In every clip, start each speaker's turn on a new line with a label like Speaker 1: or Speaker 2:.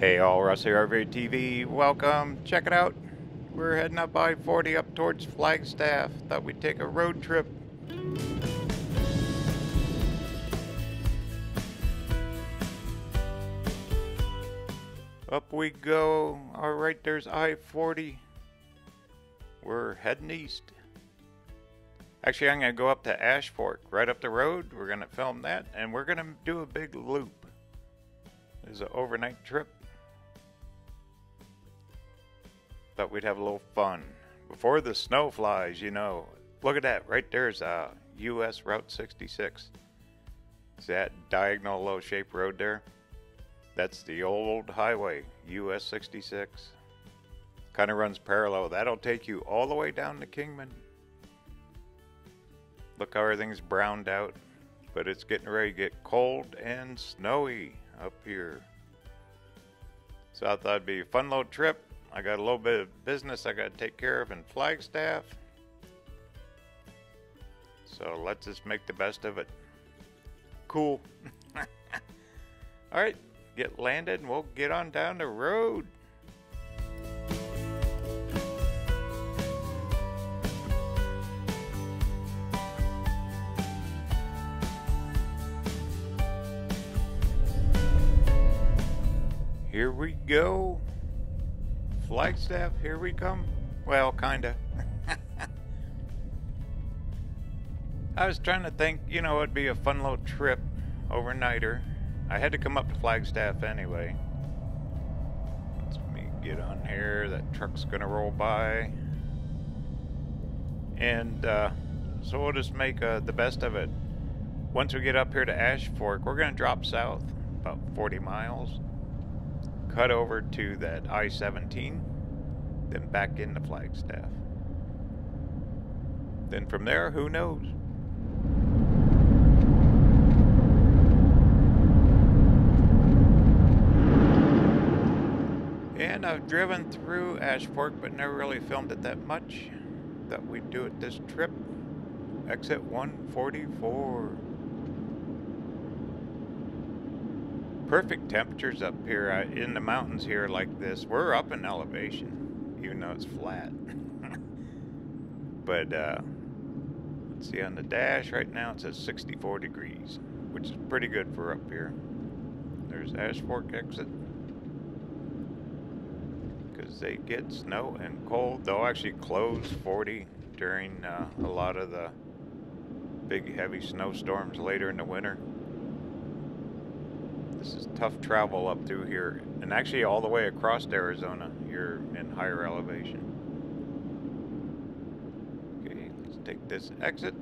Speaker 1: Hey all, Russ here, RVerTV. Welcome. Check it out. We're heading up I-40 up towards Flagstaff. Thought we'd take a road trip. Up we go. Alright, there's I-40. We're heading east. Actually, I'm going to go up to Ash Fork, right up the road. We're going to film that, and we're going to do a big loop. This is an overnight trip. Thought we'd have a little fun before the snow flies, you know. Look at that, right there's US Route 66. See that diagonal low shaped road there? That's the old highway, US 66. Kind of runs parallel. That'll take you all the way down to Kingman. Look how everything's browned out, but it's getting ready to get cold and snowy up here. So I thought it'd be a fun little trip. I got a little bit of business I got to take care of in Flagstaff. So let's just make the best of it. Cool. Alright, get landed and we'll get on down the road. Here we go. Flagstaff, here we come. Well, kinda. I was trying to think, you know, it'd be a fun little trip, overnighter. I had to come up to Flagstaff anyway. Let me get on here. That truck's gonna roll by. And so we'll just make the best of it. Once we get up here to Ash Fork, we're gonna drop south about 40 miles. Cut over to that I-17, then back into Flagstaff. Then from there, who knows? And I've driven through Ash Fork, but never really filmed it that much. Thought we'd do it this trip. Exit 144. Perfect temperatures up here in the mountains here like this. We're up in elevation, even though it's flat. But let's see, on the dash right now it says 64 degrees, which is pretty good for up here. There's Ash Fork exit. Because they get snow and cold. They'll actually close 40 during a lot of the big heavy snowstorms later in the winter. This is tough travel up through here, and actually all the way across Arizona, you're in higher elevation. Okay, let's take this exit.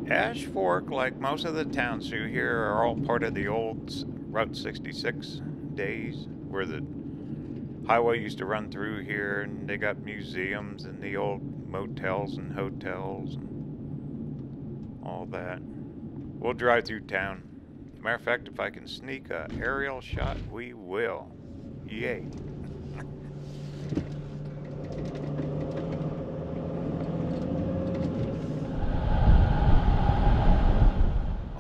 Speaker 1: Ash Fork, like most of the towns through here, are all part of the old Route 66 days, where the highway used to run through here, and they got museums and the old motels and hotels and all that. We'll drive through town. Matter of fact, if I can sneak a aerial shot, we will. Yay.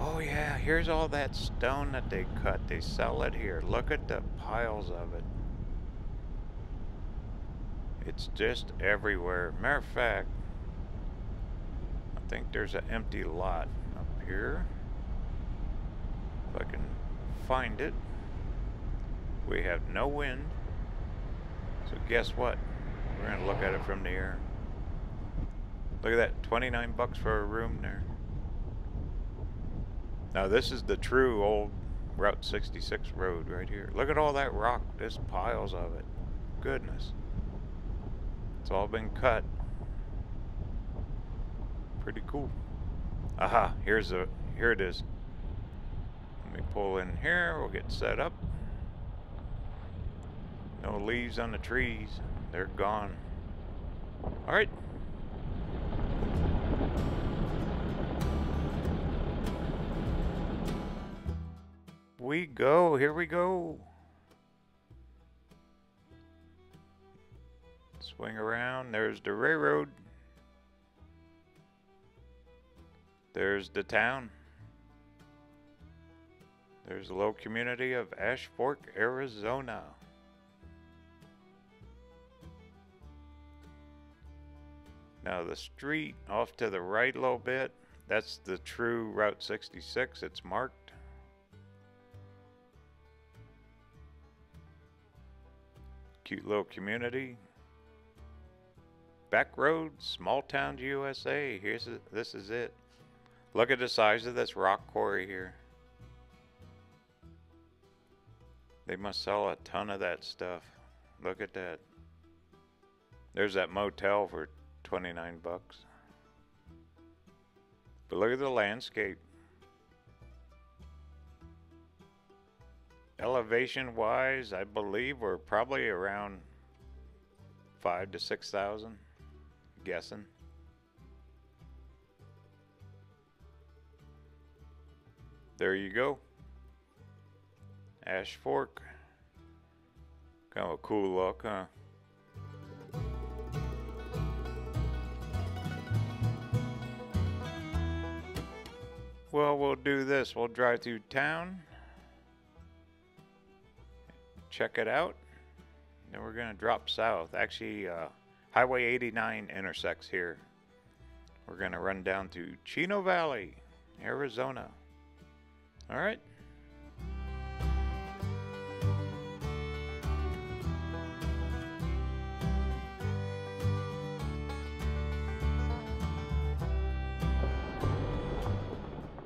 Speaker 1: Oh yeah, here's all that stone that they cut. They sell it here. Look at the piles of it. It's just everywhere. Matter of fact, I think there's an empty lot up here. If I can find it. We have no wind. So guess what? We're gonna look at it from the air. Look at that, 29 bucks for a room there. Now this is the true old Route 66 road right here. Look at all that rock. There's piles of it. Goodness. It's all been cut. Pretty cool. Aha, here it is. Let me pull in here, we'll get set up. No leaves on the trees, they're gone. Alright. We go, here we go. Swing around, there's the railroad. There's the town. There's the little community of Ash Fork, Arizona. Now the street off to the right a little bit, that's the true Route 66. It's marked. Cute little community. Back roads, small towns, USA. This is it. Look at the size of this rock quarry here. They must sell a ton of that stuff. Look at that. There's that motel for 29 bucks. But look at the landscape. Elevation wise, I believe we're probably around 5,000 to 6,000, guessing. There you go. Ash Fork. Kind of a cool look, huh? Well, we'll do this. We'll drive through town. Check it out. Then we're going to drop south. Actually, Highway 89 intersects here. We're going to run down to Chino Valley, Arizona. All right.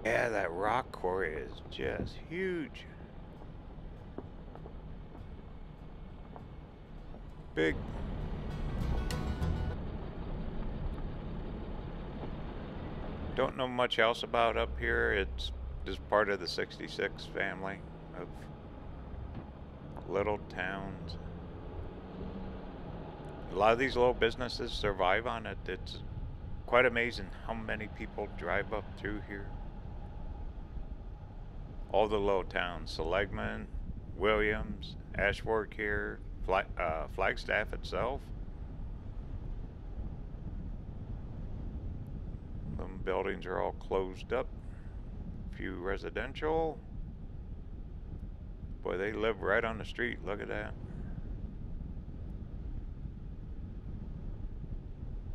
Speaker 1: Yeah, that rock quarry is just huge. Big. Don't know much else about up here. It's just part of the 66 family of little towns. A lot of these little businesses survive on it. It's quite amazing how many people drive up through here. All the little towns, Seligman, Williams, Ash Fork here, Flagstaff itself. Them buildings are all closed up. Few residential. Boy, they live right on the street. Look at that.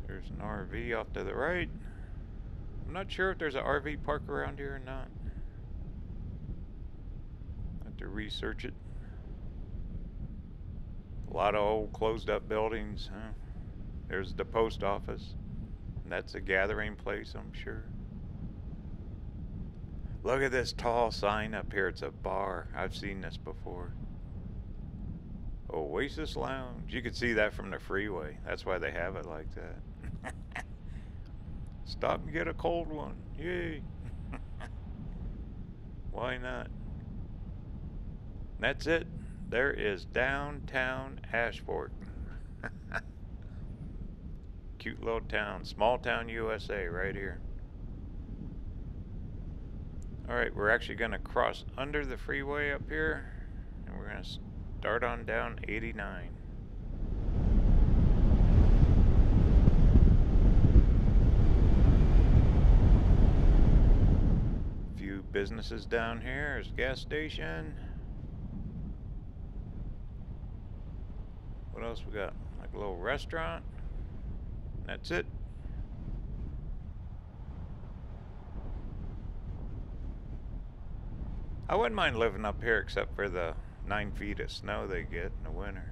Speaker 1: There's an RV off to the right. I'm not sure if there's an RV park around here or not. Have to research it. A lot of old closed up buildings, huh? There's the post office. That's a gathering place, I'm sure. Look at this tall sign up here. It's a bar. I've seen this before. Oasis Lounge. You could see that from the freeway. That's why they have it like that. Stop and get a cold one. Yay. Why not? That's it. There is downtown Ash Fork. Cute little town. Small town USA right here. Alright, we're actually going to cross under the freeway up here. And we're going to start on down 89. Few businesses down here. There's a gas station. What else we got? Like a little restaurant. That's it. I wouldn't mind living up here except for the 9 feet of snow they get in the winter.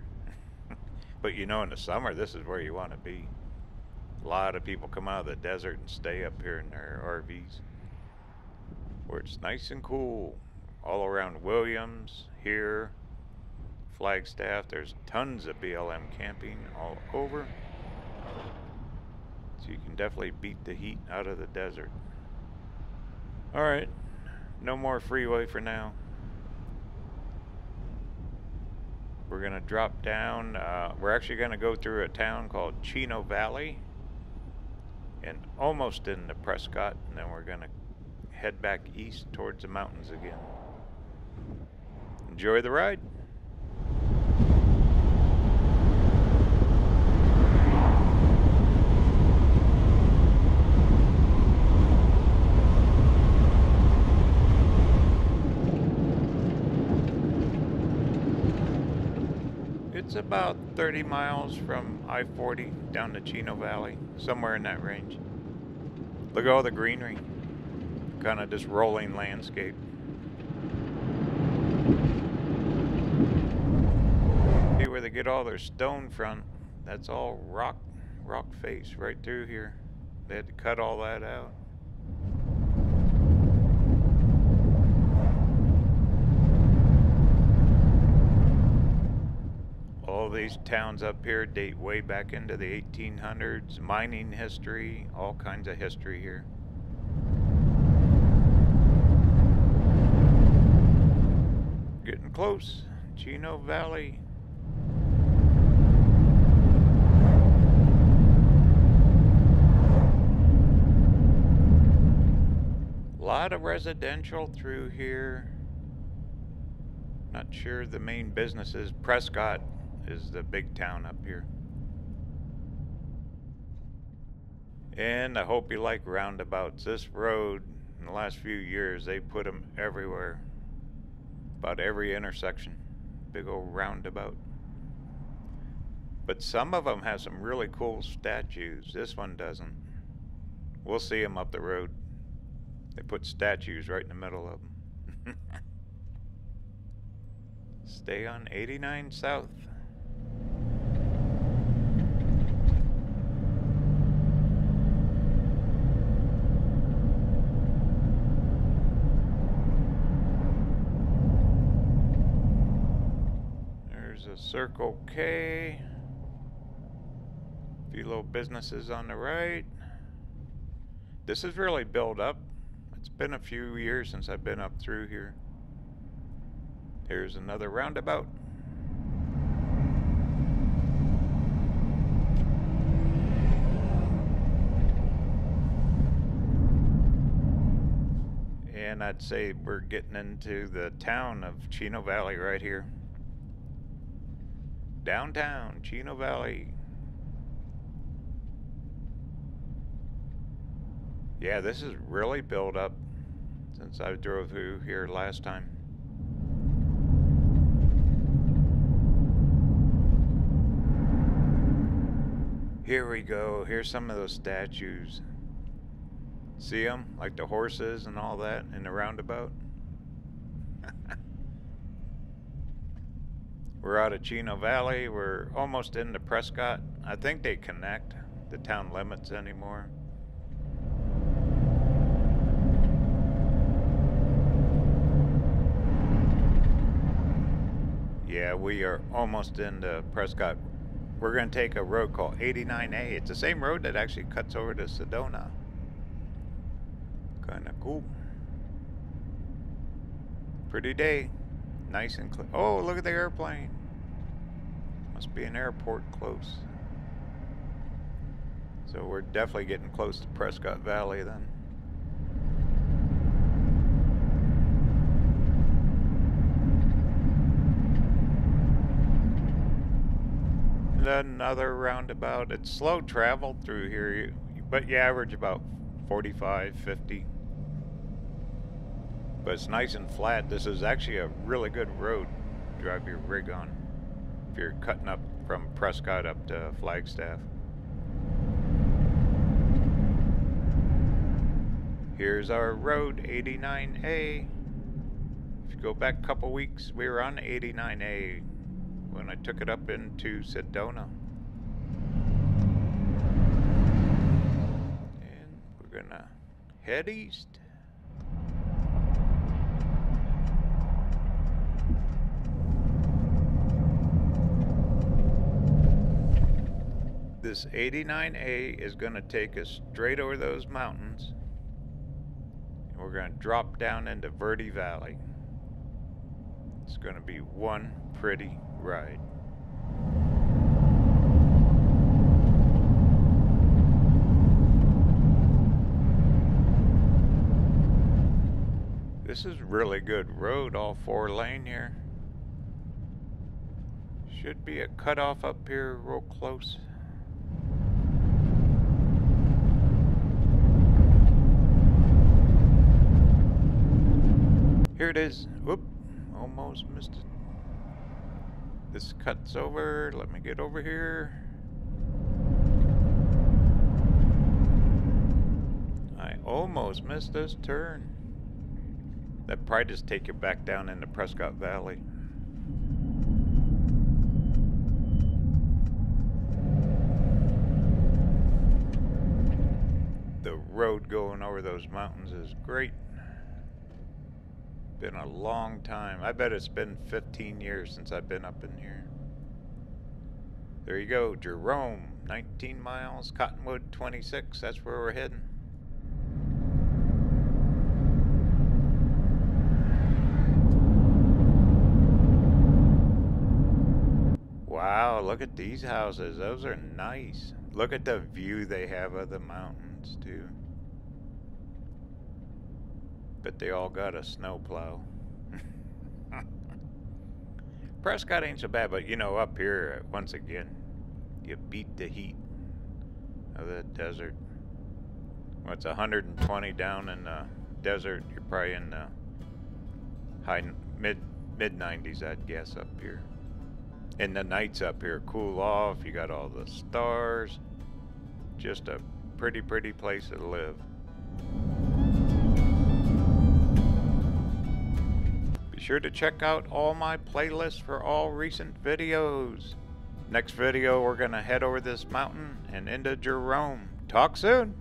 Speaker 1: But you know, in the summer, this is where you want to be. A lot of people come out of the desert and stay up here in their RVs, where it's nice and cool. All around Williams, here, Flagstaff, there's tons of BLM camping all over. So you can definitely beat the heat out of the desert. Alright, no more freeway for now. We're going to drop down. We're actually going to go through a town called Chino Valley and almost into Prescott, and then we're going to head back east towards the mountains again. Enjoy the ride. about 30 miles from I-40 down to Chino Valley, somewhere in that range. Look at all the greenery, kind of this rolling landscape. See where they get all their stone from? That's all rock face right through here. They had to cut all that out. All these towns up here date way back into the 1800s, mining history, all kinds of history here. Getting close, Chino Valley. A lot of residential through here. Not sure the main business is. Prescott is the big town up here. And I hope you like roundabouts. This road, in the last few years, they put them everywhere. About every intersection. Big old roundabout. But some of them have some really cool statues. This one doesn't. We'll see them up the road. They put statues right in the middle of them. Stay on 89 South. There's a Circle K. A few little businesses on the right. This is really built up. It's been a few years since I've been up through here. Here's another roundabout. And I'd say we're getting into the town of Chino Valley right here. Downtown Chino Valley. Yeah, this is really built up since I drove through here last time. Here we go. Here's some of those statues. See them? Like the horses and all that in the roundabout. We're out of Chino Valley. We're almost into Prescott. I think they connect the town limits anymore. Yeah, we are almost into Prescott. We're going to take a road called 89A. It's the same road that actually cuts over to Sedona. Kind of cool. Pretty day. Nice and clear. Oh, look at the airplane. Must be an airport close. So we're definitely getting close to Prescott Valley then. Another roundabout. It's slow travel through here, but you average about 45, 50. But it's nice and flat. This is actually a really good road to drive your rig on if you're cutting up from Prescott up to Flagstaff. Here's our road, 89A. If you go back a couple weeks, we were on 89A when I took it up into Sedona. And we're gonna head east. This 89A is gonna take us straight over those mountains. And we're gonna drop down into Verde Valley. It's gonna be one pretty ride. This is really good road, all 4-lane here. Should be a cutoff up here real close. Here it is. Whoop, almost missed it. This cuts over. Let me get over here. I almost missed this turn. That probably just take you back down into Prescott Valley. The road going over those mountains is great. Been a long time. I bet it's been 15 years since I've been up in here. There you go, Jerome, 19 miles, Cottonwood 26, that's where we're heading. Wow, look at these houses. Those are nice. Look at the view they have of the mountains, too. But they all got a snowplow. Prescott ain't so bad, but you know, up here, once again, you beat the heat of the desert. Well, it's 120 down in the desert. You're probably in the mid 90s, I'd guess, up here. And the nights up here cool off. You got all the stars. Just a pretty place to live. Be sure to check out all my playlists for all recent videos. Next video, we're gonna head over this mountain and into Jerome. Talk soon.